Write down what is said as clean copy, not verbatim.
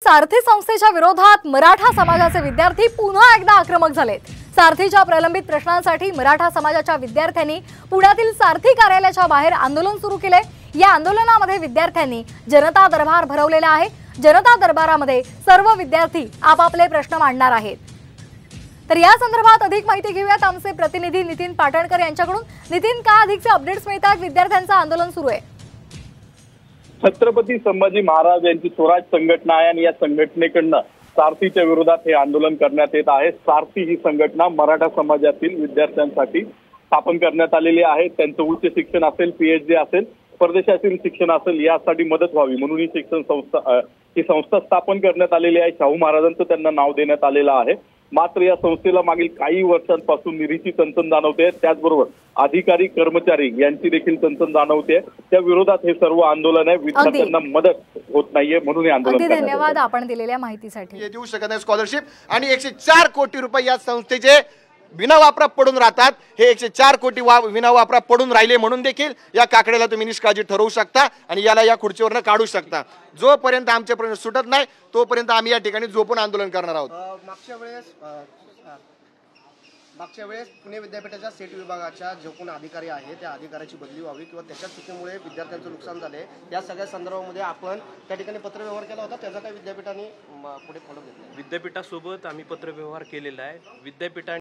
सारथी संस्थेच्या विरोधात मराठा समाजाचे विद्यार्थी पुन्हा एकदा आक्रमक झालेत। सारथीच्या प्रलंबित प्रश्नांसाठी मराठा समाजाच्या विद्यार्थ्यांनी पुण्यातील सारथी कार्यालयाच्या बाहेर आंदोलन सुरू केले। या आंदोलनामध्ये विद्यार्थ्यांनी जनता दरबार भरवलेला आहे। जनता दरबारामध्ये सर्व विद्यार्थी आपापले प्रश्न मांडणार आहेत। तर या संदर्भात अधिक माहिती घेऊयात आमचे प्रतिनिधी नितीन पाटणकर यांच्याकडून। नितीन, काय अधिकचे अपडेट्स मिळतात? विद्यार्थ्यांचं आंदोलन सुरू आहे। छत्रपती संभाजी महाराज यांची स्वराज संघटना आहे आणि या संघटनेकडनं सारथीच्या विरोधात हे आंदोलन करण्यात येत आहे। सारथी ही संघटना मराठा समाजातील विद्यार्थ्यांसाठी स्थापन करण्यात आलेली आहे। त्यांचं उच्च शिक्षण असेल, पीएचडी असेल, परदेशातील शिक्षण असेल, यासाठी मदत व्हावी म्हणून ही संस्था स्थापन करण्यात आलेली आहे। शाहू महाराजांचं त्यांना नाव देण्यात आलेलं आहे। मात्र या संस्थेला मागील काही वर्षांपासून निरीची चणचण जाणवते। त्याचबरोबर अधिकारी कर्मचारी यांची देखील चणचण जाणवते। त्या विरोधात हे सर्व आंदोलन आहे। विद्यार्थ्यांना मदत होत नाहीये म्हणून हे आंदोलन। धन्यवाद आपण दिलेल्या माहितीसाठी। देऊ शकत नाही स्कॉलरशिप आणि 104 कोटी रुपये या संस्थेचे विनावापरा पडून राहतात। हे 104 कोटी विनावापरा पडून राहिले म्हणून देखील या काकड्याला तुम्ही निष्काळजी ठरवू शकता आणि याला या खुर्चीवरनं काढू शकता। जोपर्यंत आमच्यापर्यंत सुटत नाही तोपर्यंत आम्ही या ठिकाणी झोपून आंदोलन करणार आहोत। मागच्या वेळेस पुणे विद्यापीठाच्या सेट विभागाच्या जो कोण अधिकारी आहे त्या अधिकाऱ्याची बदली व्हावी किंवा त्याच्या चुकीमुळे विद्यार्थ्यांचं नुकसान झाले, या सगळ्या संदर्भामध्ये आपण त्या ठिकाणी पत्रव्यवहार केला होता। त्याचा काही विद्यापीठाने पुढे फॉलो केला? विद्यापीठासोबत आम्ही पत्रव्यवहार केलेला आहे। विद्यापीठाने